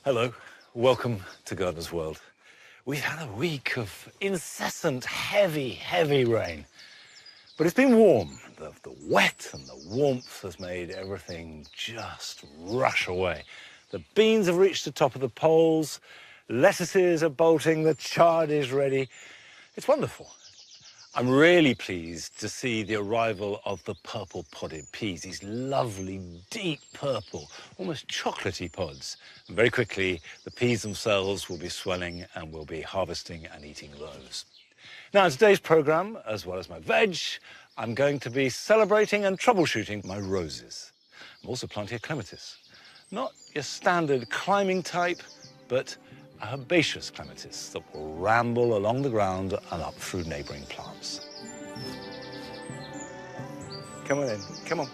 Hello, welcome to Gardener's World. We've had a week of incessant, heavy rain. But it's been warm. The wet and the warmth has made everything just rush away. The beans have reached the top of the poles, lettuces are bolting, the chard is ready. It's wonderful. I'm really pleased to see the arrival of the purple podded peas, these lovely, deep purple, almost chocolatey pods. And very quickly, the peas themselves will be swelling and we'll be harvesting and eating those. Now, in today's programme, as well as my veg, I'm going to be celebrating and troubleshooting my roses. I'm also planting a clematis. Not your standard climbing type, but a herbaceous clematis that will ramble along the ground and up through neighbouring plants. Come on in, come on,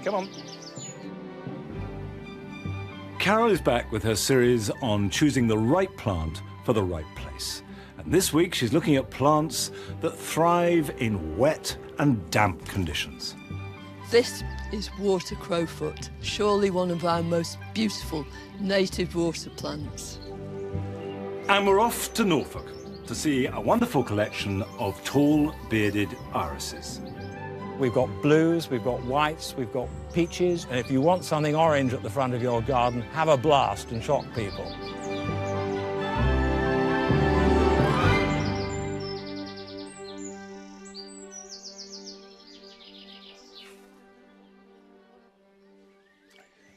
come on. Carol is back with her series on choosing the right plant for the right place. And this week she's looking at plants that thrive in wet and damp conditions. This is water crowfoot, surely one of our most beautiful native water plants. And we're off to Norfolk to see a wonderful collection of tall, bearded irises. We've got blues, we've got whites, we've got peaches, and if you want something orange at the front of your garden, have a blast and shock people.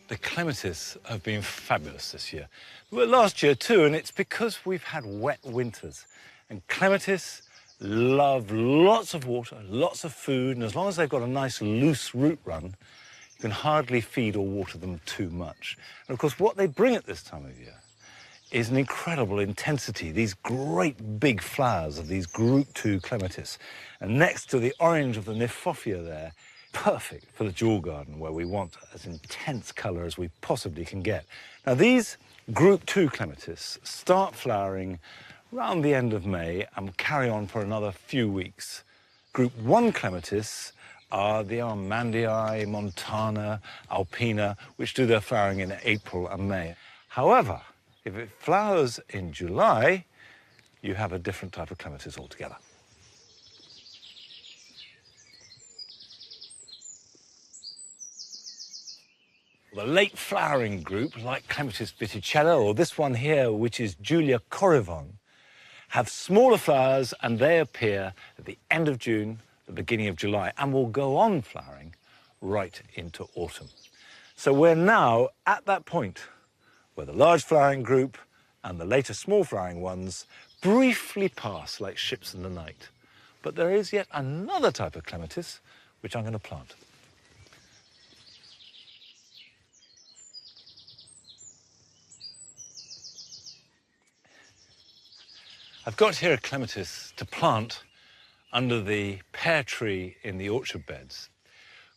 The clematis have been fabulous this year. Well, last year too, and it's because we've had wet winters. And clematis love lots of water, lots of food, and as long as they've got a nice loose root run, you can hardly feed or water them too much. And of course, what they bring at this time of year is an incredible intensity, these great big flowers of these group 2 clematis. And next to the orange of the Nymphophea there, perfect for the jewel garden where we want as intense colour as we possibly can get. Now these group 2 clematis start flowering around the end of May and carry on for another few weeks. Group 1 clematis are the Armandii, Montana, Alpina, which do their flowering in April and May. However, if it flowers in July, you have a different type of clematis altogether. The late flowering group, like Clematis Viticella, or this one here, which is Julia Corrivon, have smaller flowers and they appear at the end of June, the beginning of July, and will go on flowering right into autumn. So we're now at that point where the large flowering group and the later small flowering ones briefly pass like ships in the night. But there is yet another type of clematis which I'm going to plant. I've got here a clematis to plant under the pear tree in the orchard beds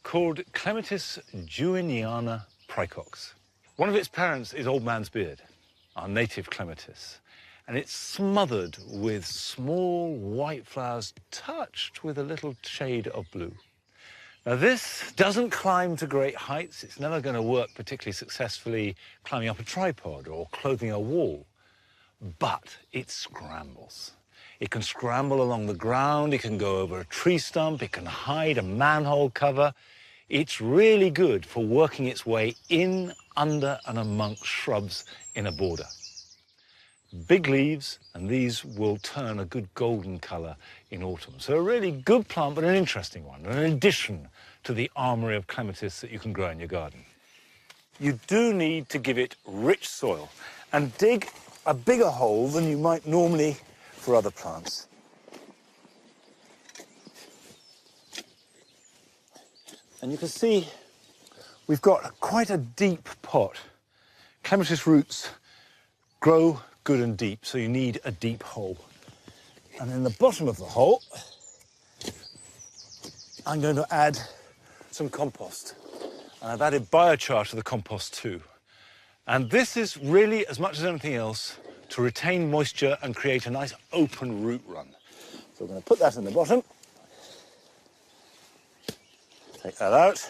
called Clematis Juiniana praecox. One of its parents is Old Man's Beard, our native clematis, and it's smothered with small white flowers touched with a little shade of blue. Now this doesn't climb to great heights. It's never going to work particularly successfully climbing up a tripod or clothing a wall. But it scrambles. It can scramble along the ground, it can go over a tree stump, it can hide a manhole cover. It's really good for working its way in, under and amongst shrubs in a border. Big leaves, and these will turn a good golden colour in autumn. So a really good plant, but an interesting one, an addition to the armoury of clematis that you can grow in your garden. You do need to give it rich soil and dig a bigger hole than you might normally for other plants. And you can see we've got quite a deep pot. Clematis roots grow good and deep, so you need a deep hole. And in the bottom of the hole, I'm going to add some compost. And I've added biochar to the compost too. And this is really, as much as anything else, to retain moisture and create a nice open root run. So we're going to put that in the bottom. Take that out.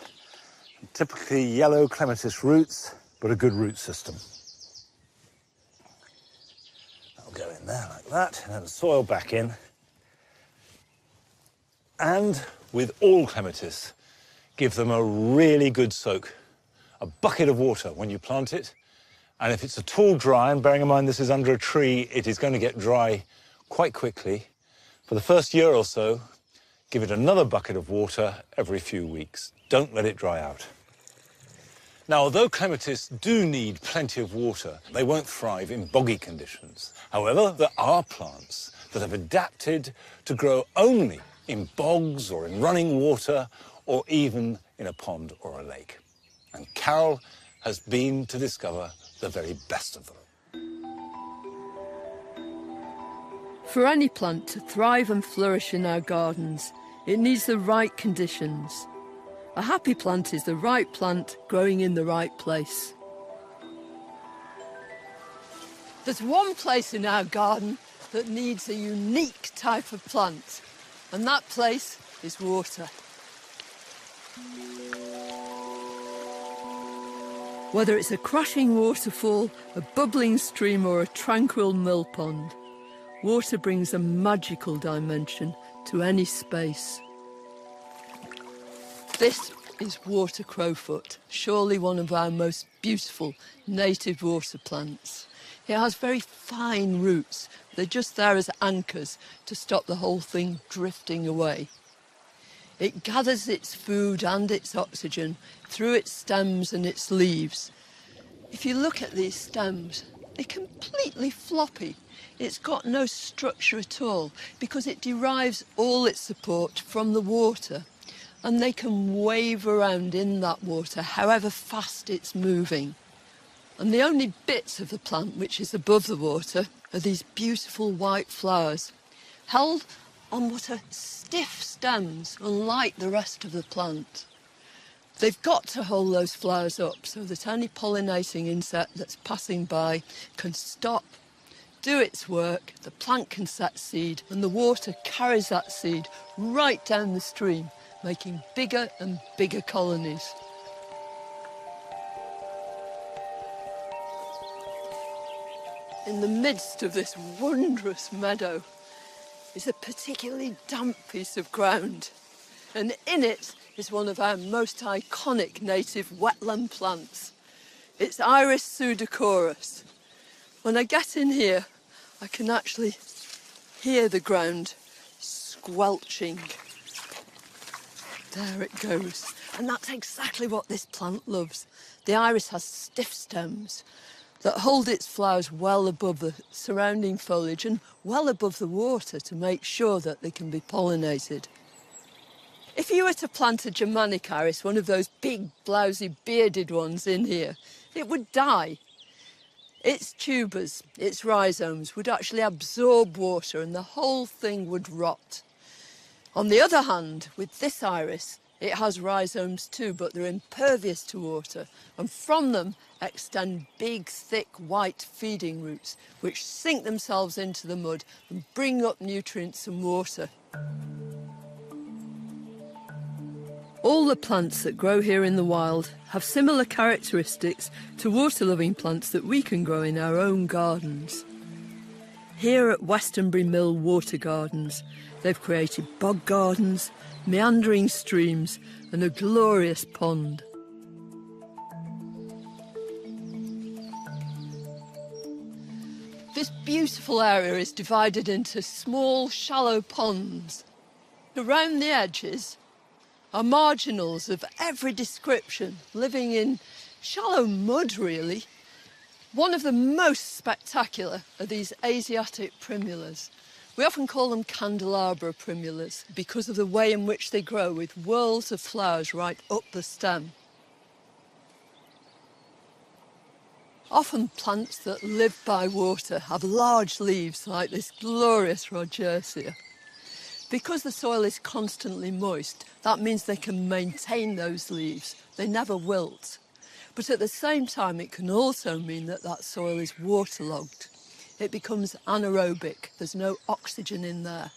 Typically yellow clematis roots, but a good root system. there like that, and then the soil back in. And with all clematis, give them a really good soak. A bucket of water when you plant it. And if it's at all dry, and bearing in mind this is under a tree, it is going to get dry quite quickly. For the first year or so, give it another bucket of water every few weeks. Don't let it dry out. Now, although clematis do need plenty of water, they won't thrive in boggy conditions. However, there are plants that have adapted to grow only in bogs or in running water or even in a pond or a lake. And Carol has been to discover the very best of them. For any plant to thrive and flourish in our gardens, it needs the right conditions. A happy plant is the right plant growing in the right place. There's one place in our garden that needs a unique type of plant, and that place is water. Whether it's a crashing waterfall, a bubbling stream or a tranquil mill pond, water brings a magical dimension to any space. This is water crowfoot, surely one of our most beautiful native water plants. It has very fine roots. They're just there as anchors to stop the whole thing drifting away. It gathers its food and its oxygen through its stems and its leaves. If you look at these stems, they're completely floppy. It's got no structure at all because it derives all its support from the water, and they can wave around in that water however fast it's moving. And the only bits of the plant which is above the water are these beautiful white flowers, held on what are stiff stems, unlike the rest of the plant. They've got to hold those flowers up so that any pollinating insect that's passing by can stop, do its work, the plant can set seed, and the water carries that seed right down the stream, making bigger and bigger colonies. In the midst of this wondrous meadow is a particularly damp piece of ground, and in it is one of our most iconic native wetland plants. It's Iris pseudochorus. When I get in here, I can actually hear the ground squelching. There it goes. And that's exactly what this plant loves. The iris has stiff stems that hold its flowers well above the surrounding foliage and well above the water to make sure that they can be pollinated. If you were to plant a Germanic iris, one of those big, blousy, bearded ones in here, it would die. Its tubers, its rhizomes, would actually absorb water and the whole thing would rot. On the other hand, with this iris, it has rhizomes too, but they're impervious to water, and from them extend big, thick, white feeding roots, which sink themselves into the mud and bring up nutrients and water. All the plants that grow here in the wild have similar characteristics to water-loving plants that we can grow in our own gardens. Here at Westonbury Mill Water Gardens, they've created bog gardens, meandering streams and a glorious pond. This beautiful area is divided into small, shallow ponds. Around the edges are marginals of every description, living in shallow mud, really. One of the most spectacular are these Asiatic primulas. We often call them candelabra primulas because of the way in which they grow, with whorls of flowers right up the stem. Often plants that live by water have large leaves like this glorious Rodgersia. Because the soil is constantly moist, that means they can maintain those leaves. They never wilt. But at the same time, it can also mean that that soil is waterlogged. It becomes anaerobic. There's no oxygen in there.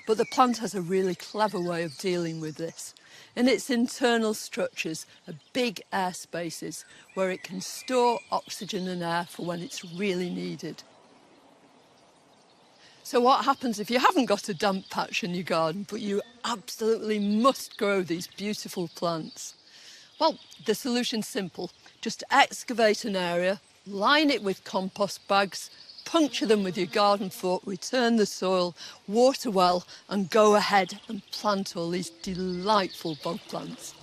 But the plant has a really clever way of dealing with this. In its internal structures are big air spaces where it can store oxygen and air for when it's really needed. So what happens if you haven't got a damp patch in your garden, but you absolutely must grow these beautiful plants? Well, the solution's simple. Just excavate an area, line it with compost bags, puncture them with your garden fork, return the soil, water well, and go ahead and plant all these delightful bog plants.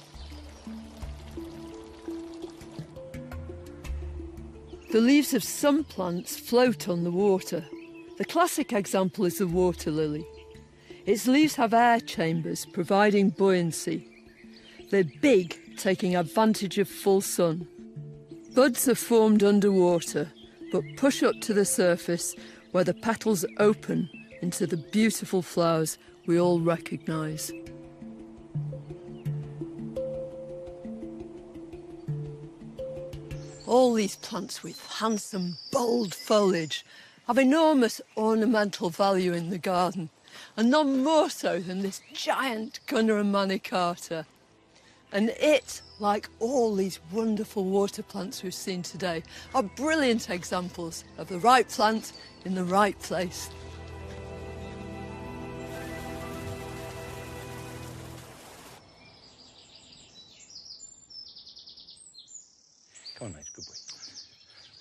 The leaves of some plants float on the water. The classic example is the water lily. Its leaves have air chambers, providing buoyancy. They're big, taking advantage of full sun. Buds are formed underwater, but push up to the surface where the petals open into the beautiful flowers we all recognise. All these plants with handsome, bold foliage have enormous ornamental value in the garden, and none more so than this giant Gunner and Manicata. And it, like all these wonderful water plants we've seen today, are brilliant examples of the right plant in the right place. Come on, mate, good boy.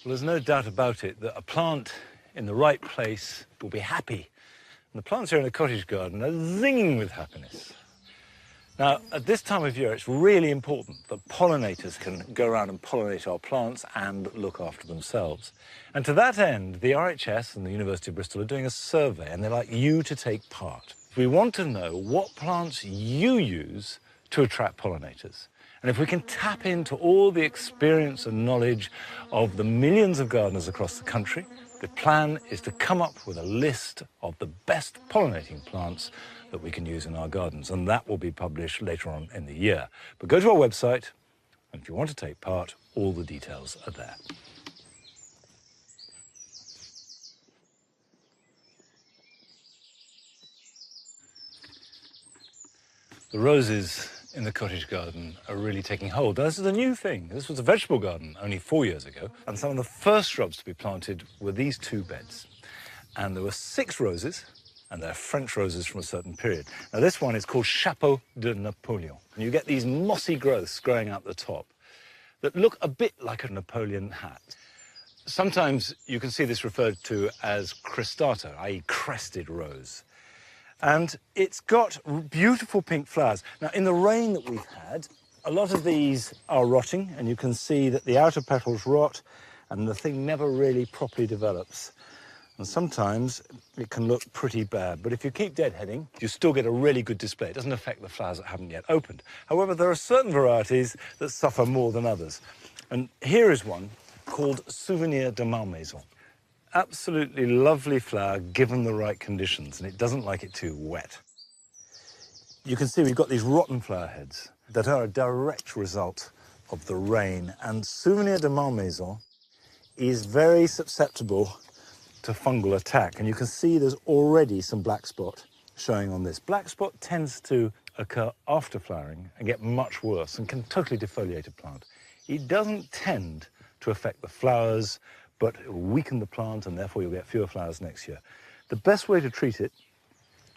Well, there's no doubt about it that a plant in the right place will be happy. And the plants here in the cottage garden are zinging with happiness. Now, at this time of year, it's really important that pollinators can go around and pollinate our plants and look after themselves. And to that end, the RHS and the University of Bristol are doing a survey, and they'd like you to take part. We want to know what plants you use to attract pollinators. And if we can tap into all the experience and knowledge of the millions of gardeners across the country, the plan is to come up with a list of the best pollinating plants that we can use in our gardens, and that will be published later on in the year. But go to our website, and if you want to take part, all the details are there. The roses in the cottage garden are really taking hold. Now, this is a new thing. This was a vegetable garden only 4 years ago, and some of the first shrubs to be planted were these two beds. And there were 6 roses, and they're French roses from a certain period. Now, this one is called Chapeau de Napoleon, and you get these mossy growths growing out the top that look a bit like a Napoleon hat. Sometimes you can see this referred to as crestata, i.e. crested rose. And it's got beautiful pink flowers. Now, in the rain that we've had, a lot of these are rotting, and you can see that the outer petals rot, and the thing never really properly develops. And sometimes it can look pretty bad, but if you keep deadheading, you still get a really good display. It doesn't affect the flowers that haven't yet opened. However, there are certain varieties that suffer more than others. And here is one called Souvenir de Malmaison. Absolutely lovely flower given the right conditions, and it doesn't like it too wet. You can see we've got these rotten flower heads that are a direct result of the rain, and Souvenir de Malmaison is very susceptible to fungal attack, and you can see there's already some black spot showing on this. Black spot tends to occur after flowering and get much worse and can totally defoliate a plant. It doesn't tend to affect the flowers, but it will weaken the plant, and therefore you'll get fewer flowers next year. The best way to treat it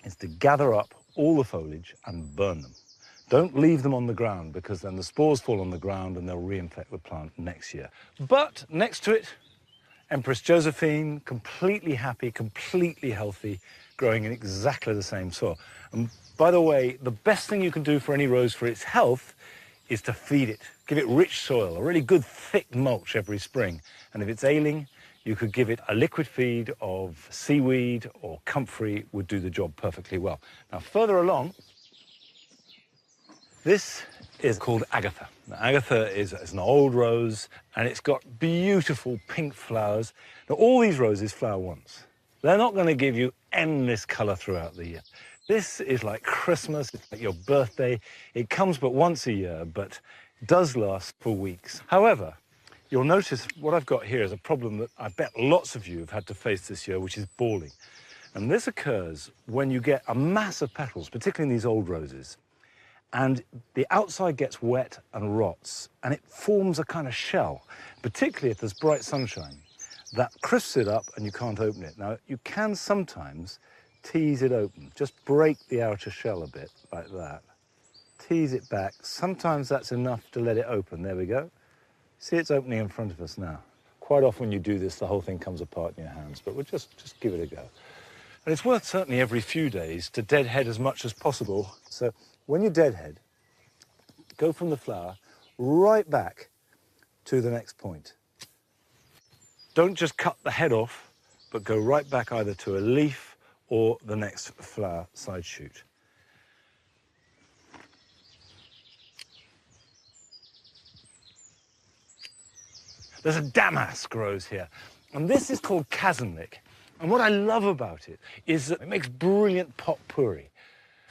is to gather up all the foliage and burn them. Don't leave them on the ground, because then the spores fall on the ground and they'll reinfect the plant next year. But next to it, Empress Josephine, completely happy, completely healthy, growing in exactly the same soil. And by the way, the best thing you can do for any rose for its health is to feed it. Give it rich soil, a really good thick mulch every spring. And if it's ailing, you could give it a liquid feed of seaweed or comfrey would do the job perfectly well. Now, further along, this is called Agatha. Now, Agatha is an old rose, and it's got beautiful pink flowers. Now, all these roses flower once. They're not going to give you endless colour throughout the year. This is like Christmas, it's like your birthday. It comes but once a year, but does last for weeks. However, you'll notice what I've got here is a problem that I bet lots of you have had to face this year, which is balling. And this occurs when you get a mass of petals, particularly in these old roses, and the outside gets wet and rots, and it forms a kind of shell, particularly if there's bright sunshine. That crisps it up and you can't open it. Now, you can sometimes tease it open. Just break the outer shell a bit, like that. Tease it back. Sometimes that's enough to let it open. There we go. See, it's opening in front of us now. Quite often when you do this, the whole thing comes apart in your hands, but we'll just give it a go. And it's worth certainly every few days to deadhead as much as possible. So when you deadhead, go from the flower right back to the next point. Don't just cut the head off, but go right back either to a leaf or the next flower side shoot. There's a damask grows here, and this is called chasmlick. And what I love about it is that it makes brilliant potpourri.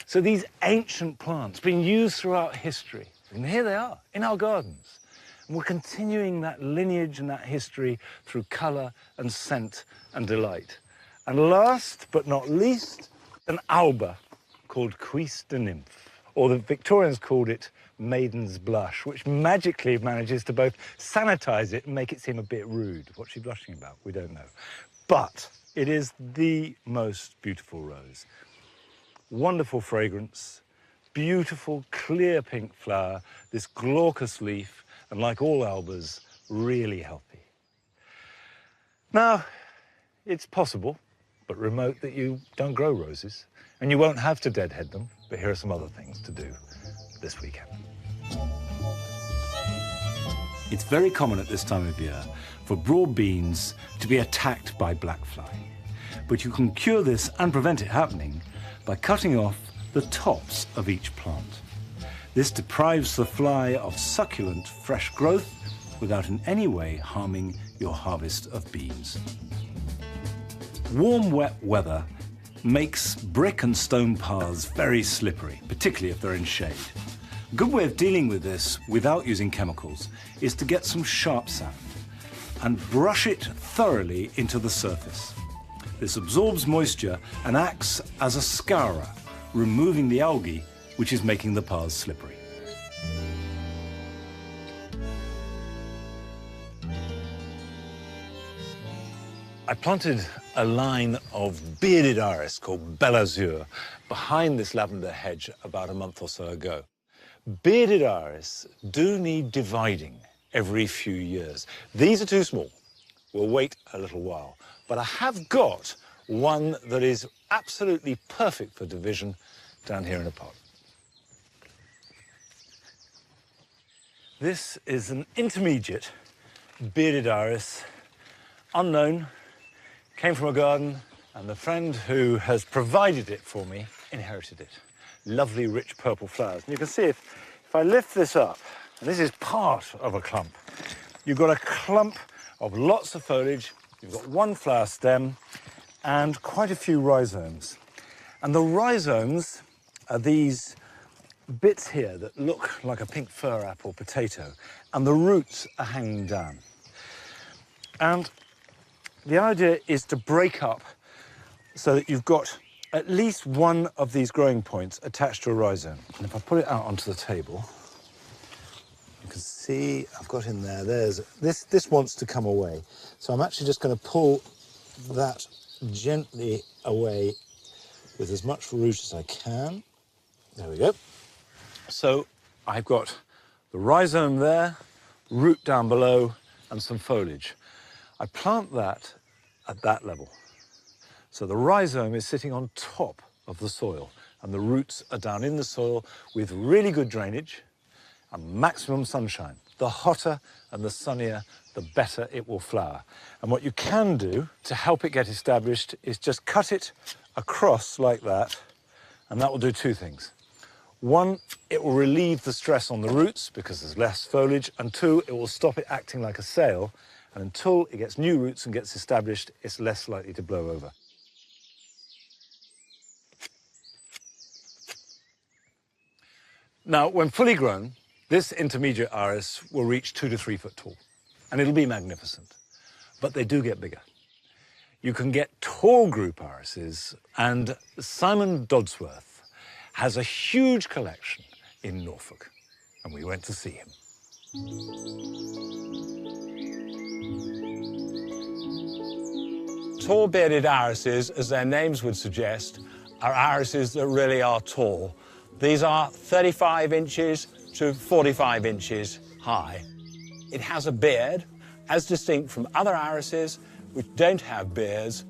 So these ancient plants being used throughout history, and here they are in our gardens. And we're continuing that lineage and that history through colour and scent and delight. And last but not least, an alba called Cuisse de Nymphe, or the Victorians called it Maiden's Blush, which magically manages to both sanitize it and make it seem a bit rude. What's she blushing about? We don't know. But it is the most beautiful rose. Wonderful fragrance, beautiful clear pink flower, this glaucous leaf, and like all albas, really healthy. Now, it's possible, but remote, that you don't grow roses, and you won't have to deadhead them, but here are some other things to do this weekend. It's very common at this time of year for broad beans to be attacked by black fly. But you can cure this and prevent it happening by cutting off the tops of each plant. This deprives the fly of succulent, fresh growth without in any way harming your harvest of beans. Warm, wet weather makes brick and stone paths very slippery, particularly if they're in shade. A good way of dealing with this without using chemicals is to get some sharp sand and brush it thoroughly into the surface. This absorbs moisture and acts as a scourer, removing the algae which is making the paths slippery. I planted a line of bearded iris called Belle Azur behind this lavender hedge about a month or so ago. Bearded iris do need dividing every few years. These are too small. We'll wait a little while. But I have got one that is absolutely perfect for division down here in a pot. This is an intermediate bearded iris, unknown, came from a garden, and the friend who has provided it for me inherited it. Lovely, rich purple flowers. And you can see if I lift this up, and this is part of a clump, you've got a clump of lots of foliage, you've got one flower stem, and quite a few rhizomes. And the rhizomes are these bits here that look like a pink fir apple potato, and the roots are hanging down. And the idea is to break up so that you've got at least one of these growing points attached to a rhizome. And if I put it out onto the table, you can see I've got in there, this wants to come away. So I'm actually just going to pull that gently away with as much root as I can. There we go. So I've got the rhizome there, root down below, and some foliage. I plant that at that level. So the rhizome is sitting on top of the soil, and the roots are down in the soil with really good drainage and maximum sunshine. The hotter and the sunnier, the better it will flower. And what you can do to help it get established is just cut it across like that, and that will do two things. One, it will relieve the stress on the roots because there's less foliage, and two, it will stop it acting like a sail, and until it gets new roots and gets established, it's less likely to blow over. Now, when fully grown, this intermediate iris will reach 2 to 3 foot tall, and it'll be magnificent, but they do get bigger. You can get tall group irises, and Simon Dodsworth has a huge collection in Norfolk, and we went to see him. tall bearded irises, as their names would suggest, are irises that really are tall. These are 35 inches to 45 inches high. It has a beard, as distinct from other irises which don't have beards.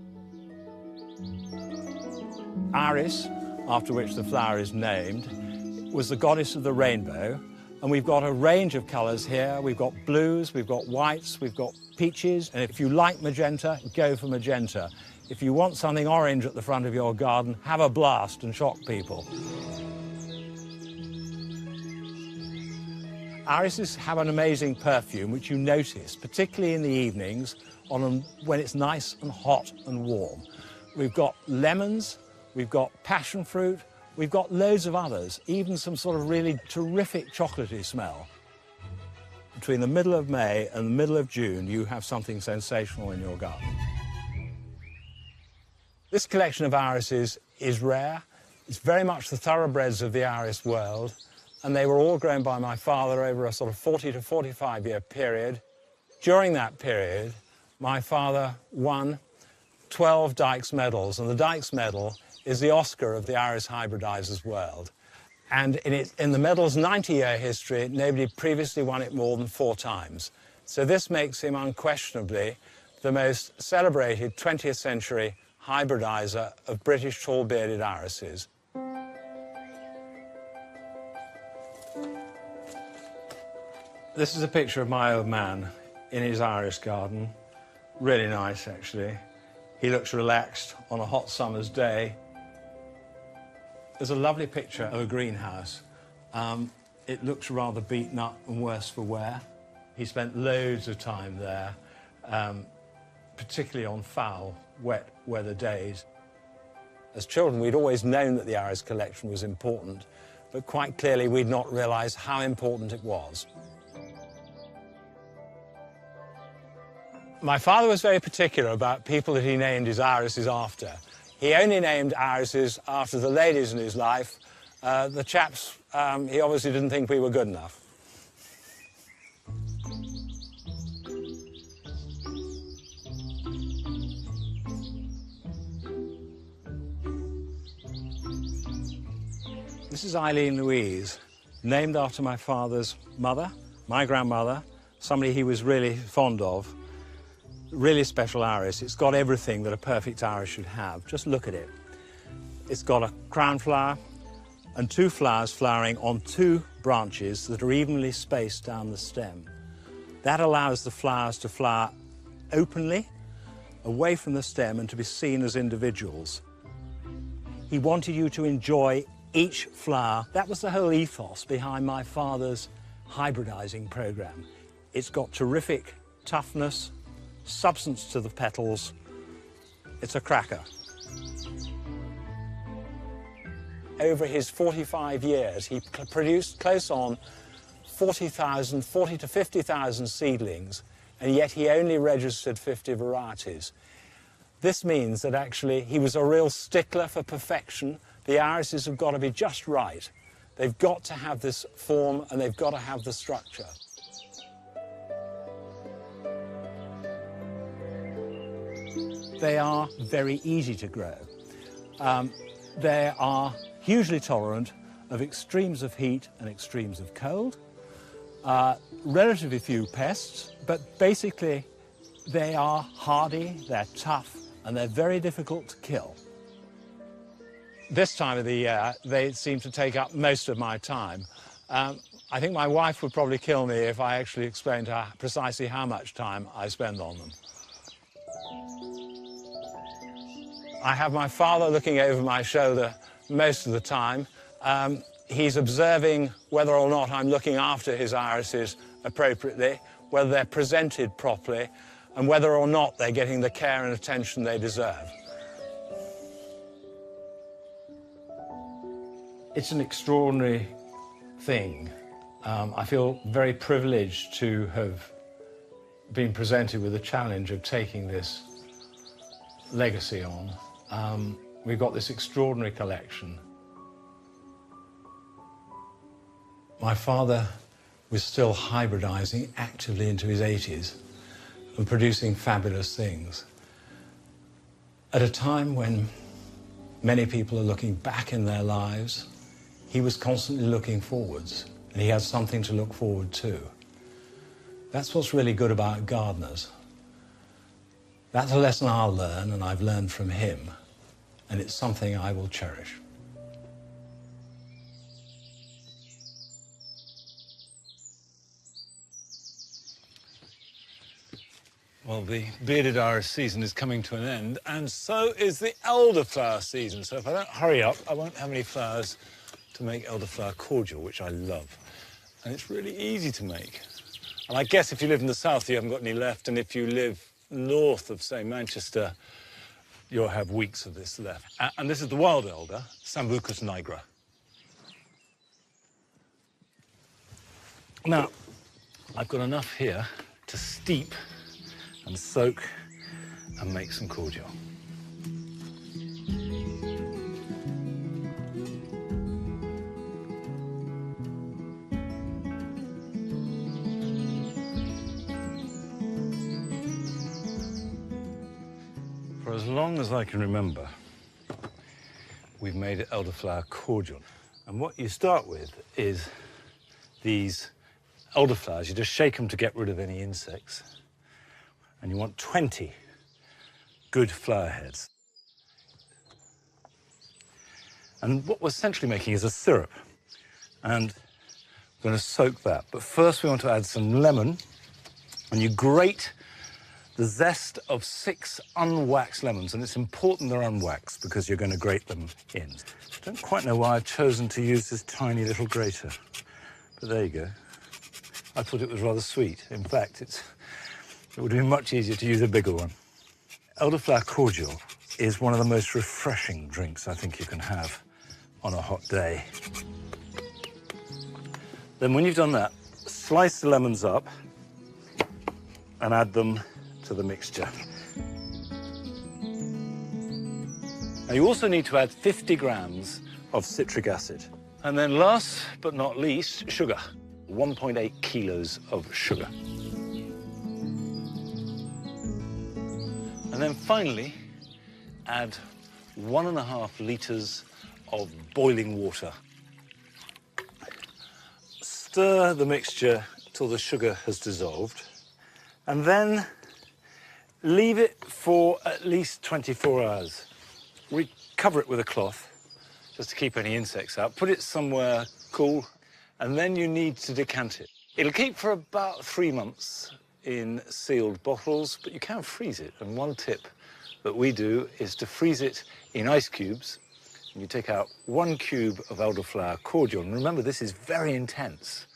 Iris, after which the flower is named, was the goddess of the rainbow, and we've got a range of colours here. We've got blues, we've got whites, we've got peaches, and if you like magenta, go for magenta. If you want something orange at the front of your garden, have a blast and shock people. Irises have an amazing perfume, which you notice, particularly in the evenings, when it's nice and hot and warm. We've got lemons, we've got passion fruit, we've got loads of others, even some sort of really terrific chocolatey smell. Between the middle of May and the middle of June, you have something sensational in your garden. This collection of irises is rare. It's very much the thoroughbreds of the iris world, and they were all grown by my father over a sort of 40 to 45 year period. During that period, my father won 12 Dykes medals, and the Dykes medal is the Oscar of the iris hybridizers world. And in the medal's 90-year history, nobody previously won it more than 4 times. So this makes him unquestionably the most celebrated 20th century hybridizer of British tall-bearded irises. This is a picture of my old man in his iris garden. Really nice, actually. He looks relaxed on a hot summer's day. There's a lovely picture of a greenhouse. It looks rather beaten up and worse for wear. He spent loads of time there, particularly on foul, wet weather days. As children, we'd always known that the iris collection was important, but quite clearly we'd not realised how important it was. My father was very particular about people that he named his irises after. He only named irises after the ladies in his life. The chaps, he obviously didn't think we were good enough. This is Eileen Louise, named after my father's mother, my grandmother, somebody he was really fond of. Really special iris. It's got everything that a perfect iris should have. Just look at it. It's got a crown flower and 2 flowers flowering on 2 branches that are evenly spaced down the stem. That allows the flowers to flower openly, away from the stem, and to be seen as individuals. He wanted you to enjoy each flower. That was the whole ethos behind my father's hybridizing program. It's got terrific toughness, substance to the petals. It's a cracker. Over his 45 years, he produced close on 40 to 50,000 seedlings, and yet he only registered 50 varieties. This means that actually he was a real stickler for perfection. The irises have got to be just right. They've got to have this form and they've got to have the structure. They are very easy to grow. They are hugely tolerant of extremes of heat and extremes of cold. Relatively few pests, but basically they are hardy, they're tough, and they're very difficult to kill. This time of the year, they seem to take up most of my time. I think my wife would probably kill me if I actually explained to her precisely how much time I spend on them. I have my father looking over my shoulder most of the time. He's observing whether or not I'm looking after his irises appropriately, whether they're presented properly, and whether or not they're getting the care and attention they deserve. It's an extraordinary thing. I feel very privileged to have been presented with the challenge of taking this legacy on. We've got this extraordinary collection. My father was still hybridizing actively into his 80s and producing fabulous things. At a time when many people are looking back in their lives, he was constantly looking forwards, and he had something to look forward to. That's what's really good about gardeners. That's a lesson I'll learn, and I've learned from him, and it's something I will cherish. Well, the bearded iris season is coming to an end, and so is the elderflower season. So if I don't hurry up, I won't have any flowers to make elderflower cordial, which I love. And it's really easy to make. And I guess if you live in the south, you haven't got any left, and if you live north of, say, Manchester, you'll have weeks of this left. And this is the wild elder, Sambucus nigra. Now, I've got enough here to steep and soak and make some cordial. For as long as I can remember, we've made elderflower cordial. And what you start with is these elderflowers. You just shake them to get rid of any insects. And you want 20 good flower heads. And what we're essentially making is a syrup. And we're going to soak that. But first we want to add some lemon. And you grate the zest of 6 unwaxed lemons. And it's important they're unwaxed because you're going to grate them in. I don't quite know why I've chosen to use this tiny little grater. But there you go. I thought it was rather sweet. In fact, it would have been much easier to use a bigger one. Elderflower cordial is one of the most refreshing drinks I think you can have on a hot day. Then when you've done that, slice the lemons up and add them to the mixture. Now you also need to add 50 grams of citric acid. And then last but not least, sugar. 1.8 kilos of sugar. And then finally, add 1.5 litres of boiling water. Stir the mixture till the sugar has dissolved, and then leave it for at least 24 hours. Cover it with a cloth, just to keep any insects out. Put it somewhere cool, and then you need to decant it. It'll keep for about 3 months in sealed bottles, but you can freeze it. And one tip that we do is to freeze it in ice cubes. And you take out 1 cube of elderflower cordial. And remember, this is very intense.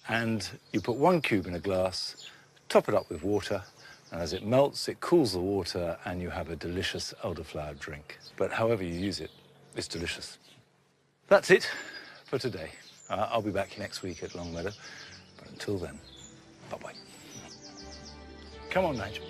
And you put 1 cube in a glass, top it up with water, and as it melts, it cools the water, and you have a delicious elderflower drink. But however you use it, it's delicious. That's it for today. I'll be back next week at Longmeadow. But until then, bye-bye. Come on, Nigel.